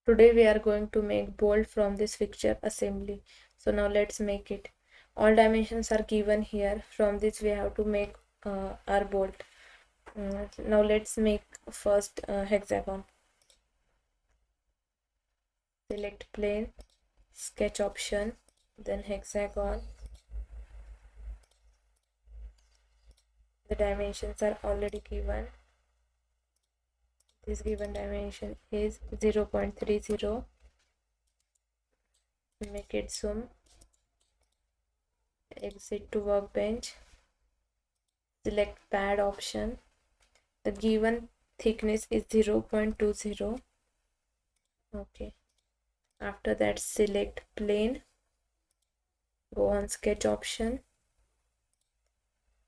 Today we are going to make bolt from this fixture assembly. So now let's make it. All dimensions are given here. From this we have to make our bolt. Now let's make first hexagon. Select plane, sketch option, then hexagon. The dimensions are already given. This given dimension is 0.30. Make it zoom. Exit to workbench. Select pad option. The given thickness is 0.20. Okay. After that, select plane. Go on sketch option.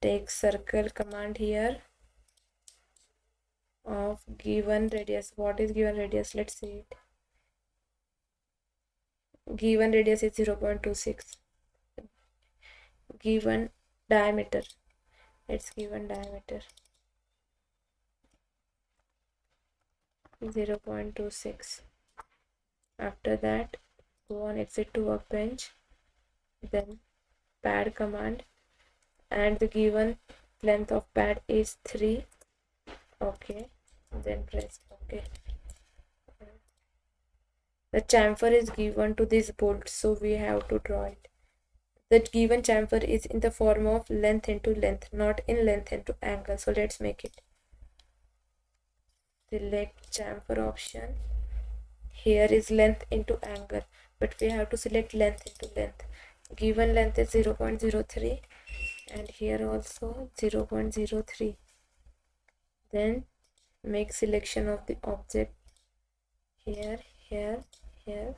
Take circle command here of given radius. What is given radius? Let's see it. Given radius is 0.26. Given diameter. It's given diameter 0.26. After that, go on exit to workbench, then pad command, and the given length of pad is 3. Okay, then press OK. The chamfer is given to this bolt, so we have to draw it. The given chamfer is in the form of length into length, not in length into angle. So let's make it. Select chamfer option. Here is length into angle, but we have to select length into length. Given length is 0.03 and here also 0.03. Then make selection of the object here, here, here.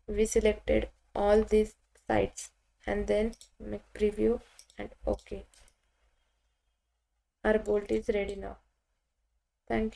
We selected all these sides and then make preview and OK. Our bolt is ready now. Thank you.